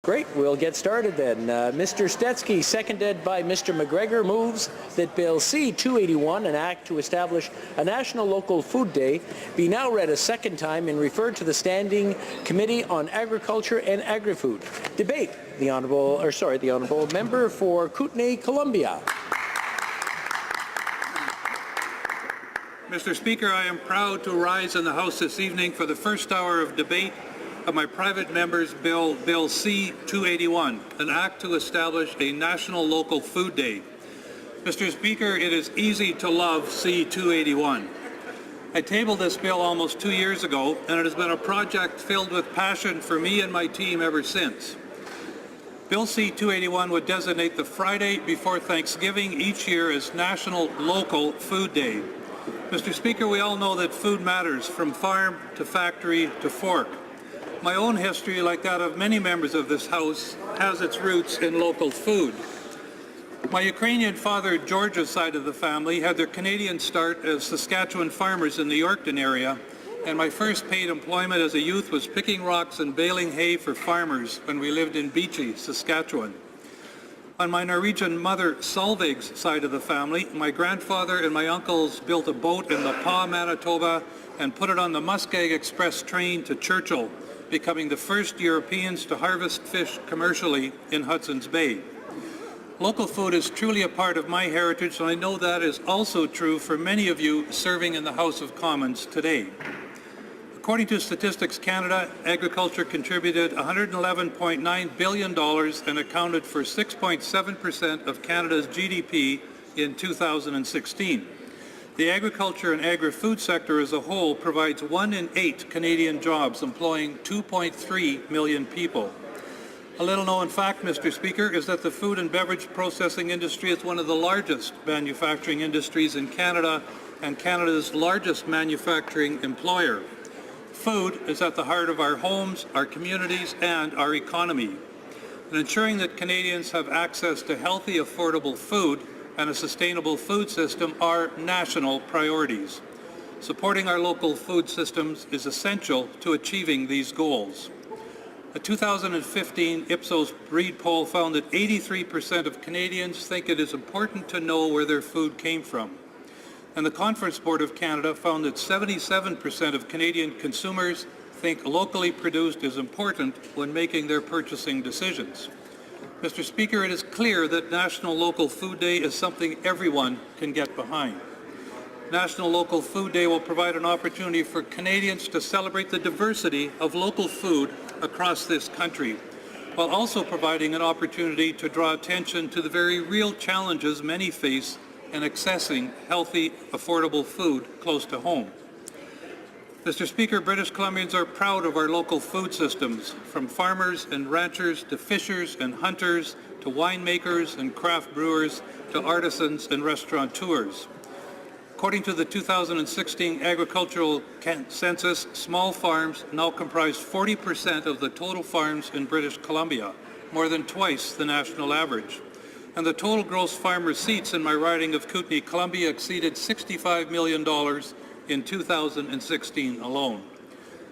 Great, we'll get started then. Mr. Stetski, seconded by Mr. McGregor, moves that Bill C-281, an act to establish a National Local Food Day, be now read a second time and referred to the Standing Committee on Agriculture and Agri-Food. Debate. The Honourable Member for Kootenay Columbia. Mr. Speaker, I am proud to rise in the House this evening for the first hour of debate of my private member's Bill C-281, an act to establish a National Local Food Day. Mr. Speaker, it is easy to love C-281. I tabled this bill almost 2 years ago, and it has been a project filled with passion for me and my team ever since. Bill C-281 would designate the Friday before Thanksgiving each year as National Local Food Day. Mr. Speaker, we all know that food matters from farm to factory to fork. My own history, like that of many members of this House, has its roots in local food. My Ukrainian father, George's side of the family, had their Canadian start as Saskatchewan farmers in the Yorkton area, and my first paid employment as a youth was picking rocks and baling hay for farmers when we lived in Beachy, Saskatchewan. On my Norwegian mother, Solveig's side of the family, my grandfather and my uncles built a boat in La Pas, Manitoba, and put it on the Muskeg Express train to Churchill, becoming the first Europeans to harvest fish commercially in Hudson's Bay. Local food is truly a part of my heritage, and I know that is also true for many of you serving in the House of Commons today. According to Statistics Canada, agriculture contributed $111.9 billion and accounted for 6.7% of Canada's GDP in 2016. The agriculture and agri-food sector as a whole provides 1 in 8 Canadian jobs, employing 2.3 million people. A little-known fact, Mr. Speaker, is that the food and beverage processing industry is one of the largest manufacturing industries in Canada and Canada's largest manufacturing employer. Food is at the heart of our homes, our communities, and our economy. And ensuring that Canadians have access to healthy, affordable food and a sustainable food system are national priorities. Supporting our local food systems is essential to achieving these goals. A 2015 Ipsos Breed poll found that 83% of Canadians think it is important to know where their food came from. And the Conference Board of Canada found that 77% of Canadian consumers think locally produced is important when making their purchasing decisions. Mr. Speaker, it is clear that National Local Food Day is something everyone can get behind. National Local Food Day will provide an opportunity for Canadians to celebrate the diversity of local food across this country, while also providing an opportunity to draw attention to the very real challenges many face in accessing healthy, affordable food close to home. Mr. Speaker, British Columbians are proud of our local food systems, from farmers and ranchers to fishers and hunters to winemakers and craft brewers to artisans and restaurateurs. According to the 2016 agricultural census, small farms now comprise 40% of the total farms in British Columbia, more than twice the national average. And the total gross farm receipts in my riding of Kootenay Columbia exceeded $65 million in 2016 alone.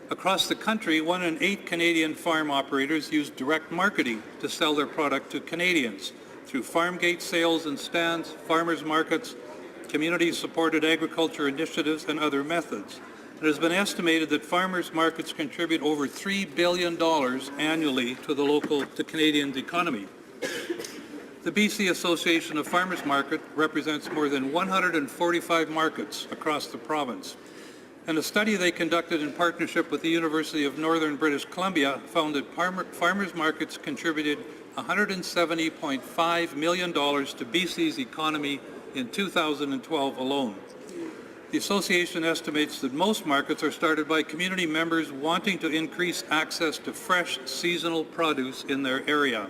Across the country, 1 in 8 Canadian farm operators use direct marketing to sell their product to Canadians through farm gate sales and stands, farmers markets, community-supported agriculture initiatives, and other methods. It has been estimated that farmers markets contribute over $3 billion annually to Canadian economy. The BC Association of Farmers Market represents more than 145 markets across the province. And a study they conducted in partnership with the University of Northern British Columbia found that farmers markets contributed $170.5 million to BC's economy in 2012 alone. The association estimates that most markets are started by community members wanting to increase access to fresh, seasonal produce in their area.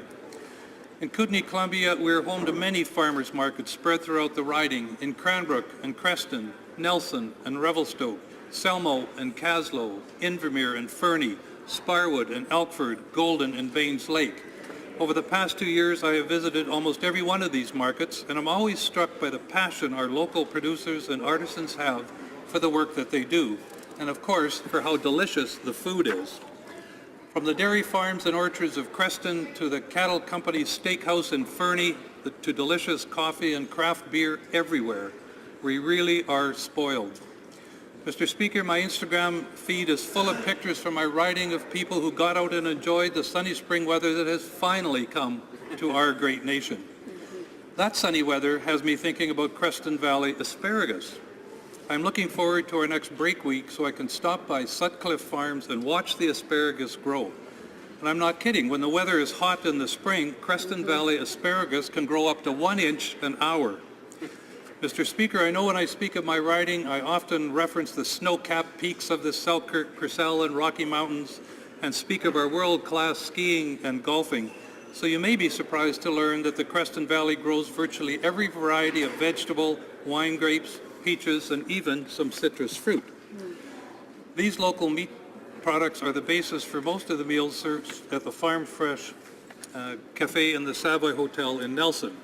In Kootenay Columbia, we are home to many farmers markets spread throughout the riding in Cranbrook and Creston, Nelson and Revelstoke, Selmo and Caslow, Invermere and Fernie, Sparwood and Elkford, Golden and Baines Lake. Over the past 2 years, I have visited almost every one of these markets, and I'm always struck by the passion our local producers and artisans have for the work that they do, and of course, for how delicious the food is. From the dairy farms and orchards of Creston to the cattle company's steakhouse in Fernie to delicious coffee and craft beer everywhere, we really are spoiled. Mr. Speaker, my Instagram feed is full of pictures from my riding of people who got out and enjoyed the sunny spring weather that has finally come to our great nation. That sunny weather has me thinking about Creston Valley asparagus. I'm looking forward to our next break week so I can stop by Sutcliffe Farms and watch the asparagus grow. And I'm not kidding, when the weather is hot in the spring, Creston Valley asparagus can grow up to 1 inch an hour. Mr. Speaker, I know when I speak of my riding, I often reference the snow-capped peaks of the Selkirk, Purcell, and Rocky Mountains and speak of our world-class skiing and golfing. So you may be surprised to learn that the Creston Valley grows virtually every variety of vegetable, wine grapes, peaches, and even some citrus fruit. These local meat products are the basis for most of the meals served at the Farm Fresh Cafe in the Savoy Hotel in Nelson.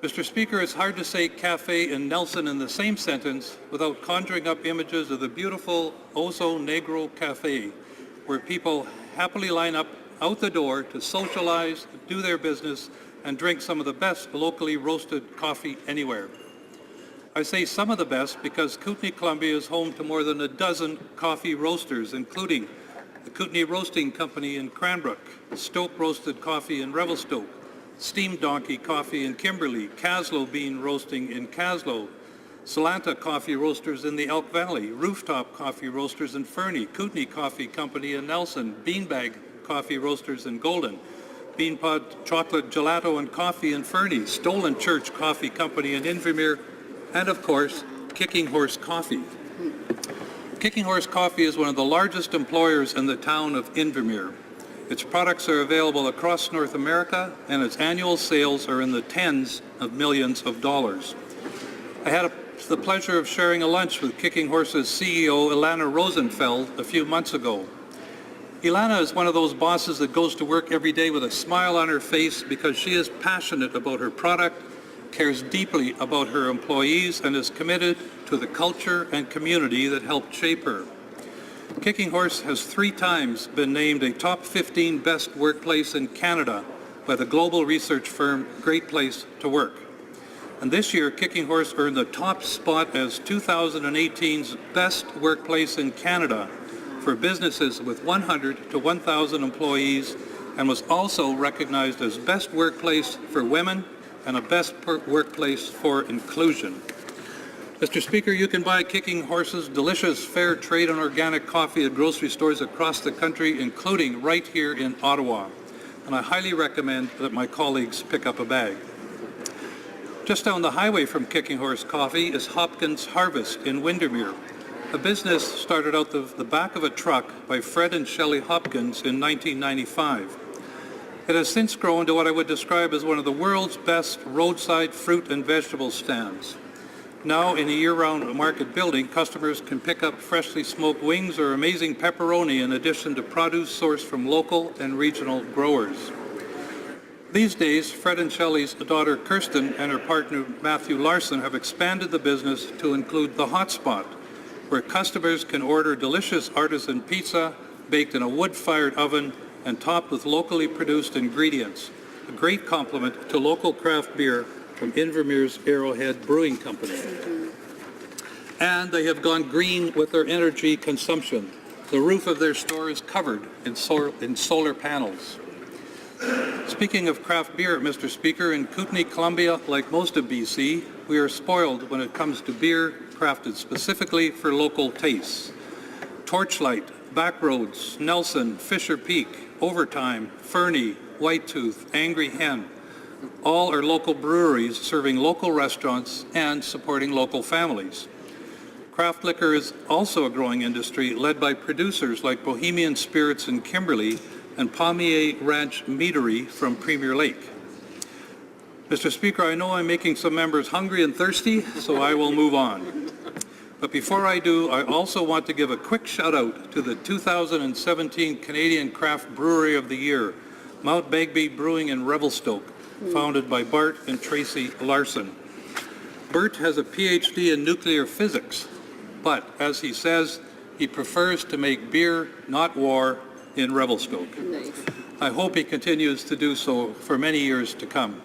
Mr. Speaker, it's hard to say cafe and Nelson in the same sentence without conjuring up images of the beautiful Oso Negro Cafe, where people happily line up out the door to socialize, do their business, and drink some of the best locally roasted coffee anywhere. I say some of the best because Kootenay Columbia is home to more than a dozen coffee roasters, including the Kootenay Roasting Company in Cranbrook, Stoke Roasted Coffee in Revelstoke, Steam Donkey Coffee in Kimberley, Caslow Bean Roasting in Caslow, Salanta Coffee Roasters in the Elk Valley, Rooftop Coffee Roasters in Fernie, Kootenay Coffee Company in Nelson, Beanbag Coffee Roasters in Golden, Beanpod Chocolate Gelato and Coffee in Fernie, Stolen Church Coffee Company in Invermere, and of course, Kicking Horse Coffee. Kicking Horse Coffee is one of the largest employers in the town of Invermere. Its products are available across North America, and its annual sales are in the tens of millions of dollars. I had the pleasure of sharing a lunch with Kicking Horse's CEO, Ilana Rosenfeld, a few months ago. Ilana is one of those bosses that goes to work every day with a smile on her face because she is passionate about her product, cares deeply about her employees, and is committed to the culture and community that helped shape her. Kicking Horse has 3 times been named a top 15 best workplace in Canada by the global research firm Great Place to Work. And this year, Kicking Horse earned the top spot as 2018's best workplace in Canada for businesses with 100 to 1,000 employees, and was also recognized as best workplace for women and a best workplace for inclusion. Mr. Speaker, you can buy Kicking Horse's delicious fair trade and organic coffee at grocery stores across the country, including right here in Ottawa. And I highly recommend that my colleagues pick up a bag. Just down the highway from Kicking Horse Coffee is Hopkins Harvest in Windermere, a business started out the back of a truck by Fred and Shelley Hopkins in 1995. It has since grown to what I would describe as one of the world's best roadside fruit and vegetable stands. Now, in a year-round market building, customers can pick up freshly smoked wings or amazing pepperoni in addition to produce sourced from local and regional growers. These days, Fred and Shelley's daughter Kirsten and her partner Matthew Larson have expanded the business to include the Hotspot, where customers can order delicious artisan pizza baked in a wood-fired oven and topped with locally produced ingredients, a great complement to local craft beer from Invermere's Arrowhead Brewing Company. And they have gone green with their energy consumption. The roof of their store is covered in solar panels. Speaking of craft beer, Mr. Speaker, in Kootenay Columbia, like most of BC, we are spoiled when it comes to beer crafted specifically for local tastes. Torchlight, Backroads, Nelson, Fisher Peak, Overtime, Fernie, Whitetooth, Angry Hen, all are local breweries serving local restaurants and supporting local families. Craft liquor is also a growing industry led by producers like Bohemian Spirits in Kimberley and Pommier Ranch Meadery from Premier Lake. Mr. Speaker, I know I'm making some members hungry and thirsty, so I will move on. But before I do, I also want to give a quick shout out to the 2017 Canadian Craft Brewery of the Year, Mount Begbie Brewing in Revelstoke, founded by Bart and Tracy Larson. Bert has a PhD in nuclear physics, but as he says, he prefers to make beer, not war, in Revelstoke. Nice. I hope he continues to do so for many years to come.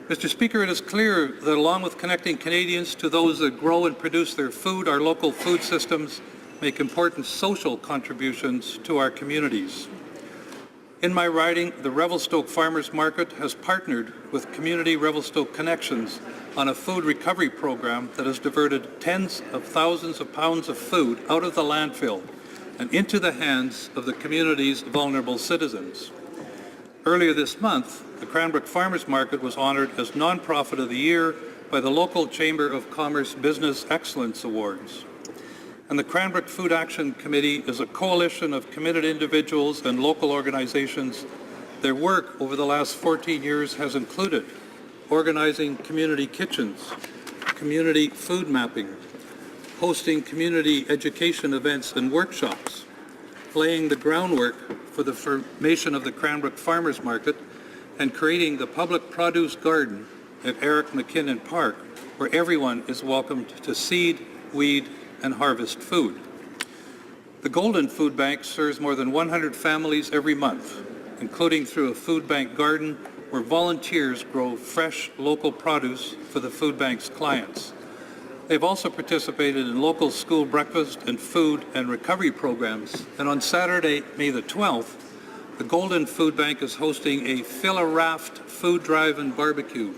Mr. Speaker, it is clear that along with connecting Canadians to those that grow and produce their food, our local food systems make important social contributions to our communities. In my riding, the Revelstoke Farmers Market has partnered with Community Revelstoke Connections on a food recovery program that has diverted tens of thousands of pounds of food out of the landfill and into the hands of the community's vulnerable citizens. Earlier this month, the Cranbrook Farmers Market was honored as Nonprofit of the Year by the local Chamber of Commerce Business Excellence Awards. And the Cranbrook Food Action Committee is a coalition of committed individuals and local organizations. Their work over the last 14 years has included organizing community kitchens, community food mapping, hosting community education events and workshops, laying the groundwork for the formation of the Cranbrook Farmers Market, and creating the public produce garden at Eric McKinnon Park, where everyone is welcomed to seed, weed, and harvest food. The Golden Food Bank serves more than 100 families every month, including through a food bank garden where volunteers grow fresh local produce for the food bank's clients. They've also participated in local school breakfast and food and recovery programs. And on Saturday, May the 12th, the Golden Food Bank is hosting a Fill-A-Raft food drive and barbecue,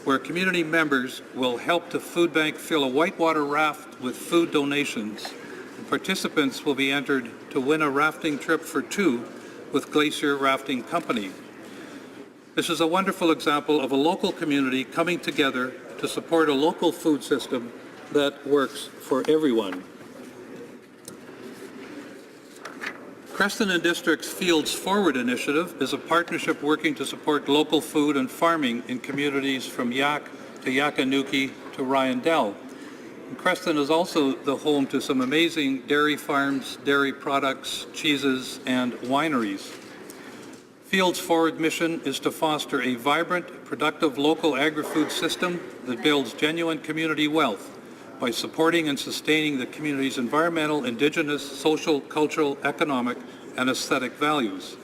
where community members will help the food bank fill a whitewater raft with food donations. And participants will be entered to win a rafting trip for two with Glacier Rafting Company. This is a wonderful example of a local community coming together to support a local food system that works for everyone. Creston and District's Fields Forward initiative is a partnership working to support local food and farming in communities from Yaak to Yakanuki to Ryandell. And Creston is also the home to some amazing dairy farms, dairy products, cheeses, and wineries. Fields Forward mission is to foster a vibrant, productive local agri-food system that builds genuine community wealth by supporting and sustaining the community's environmental, indigenous, social, cultural, economic, and aesthetic values.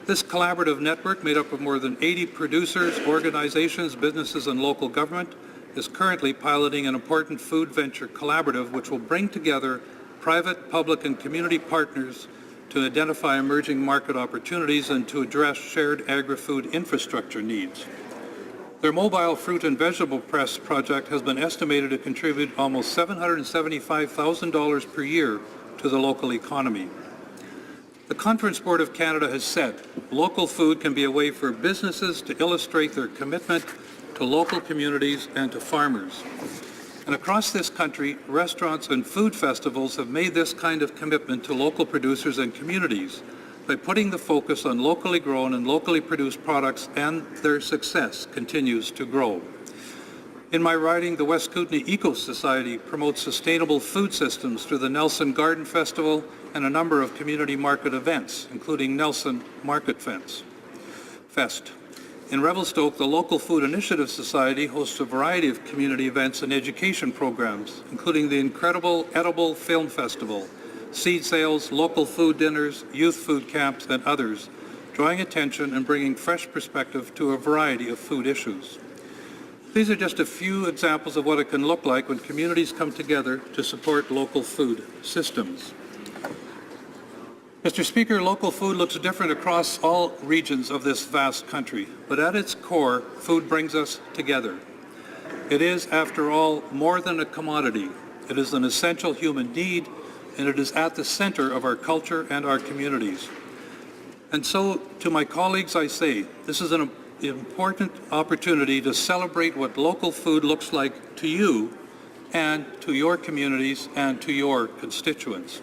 This collaborative network, made up of more than 80 producers, organizations, businesses, and local government, is currently piloting an important food venture collaborative which will bring together private, public, and community partners to identify emerging market opportunities and to address shared agri-food infrastructure needs. Their mobile fruit and vegetable press project has been estimated to contribute almost $775,000 per year to the local economy. The Conference Board of Canada has said local food can be a way for businesses to illustrate their commitment to local communities and to farmers. And across this country, restaurants and food festivals have made this kind of commitment to local producers and communities by putting the focus on locally grown and locally produced products, and their success continues to grow. In my riding, the West Kootenay Eco Society promotes sustainable food systems through the Nelson Garden Festival and a number of community market events, including Nelson Market Fest. In Revelstoke, the Local Food Initiative Society hosts a variety of community events and education programs, including the incredible Edible Film Festival, seed sales, local food dinners, youth food camps, and others, drawing attention and bringing fresh perspective to a variety of food issues. These are just a few examples of what it can look like when communities come together to support local food systems. Mr. Speaker, local food looks different across all regions of this vast country, but at its core, food brings us together. It is, after all, more than a commodity. It is an essential human need, and it is at the center of our culture and our communities. And so, to my colleagues, I say, this is an important opportunity to celebrate what local food looks like to you and to your communities and to your constituents.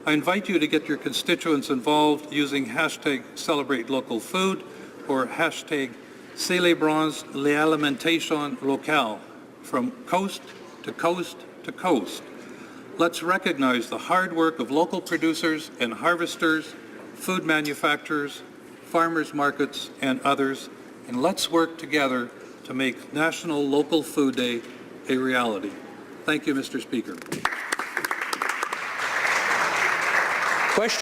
I invite you to get your constituents involved using hashtag Celebrate Local Food or hashtag Célébrons l'alimentation locale, from coast to coast to coast. Let's recognize the hard work of local producers and harvesters, food manufacturers, farmers markets, and others, and let's work together to make National Local Food Day a reality. Thank you, Mr. Speaker. Question.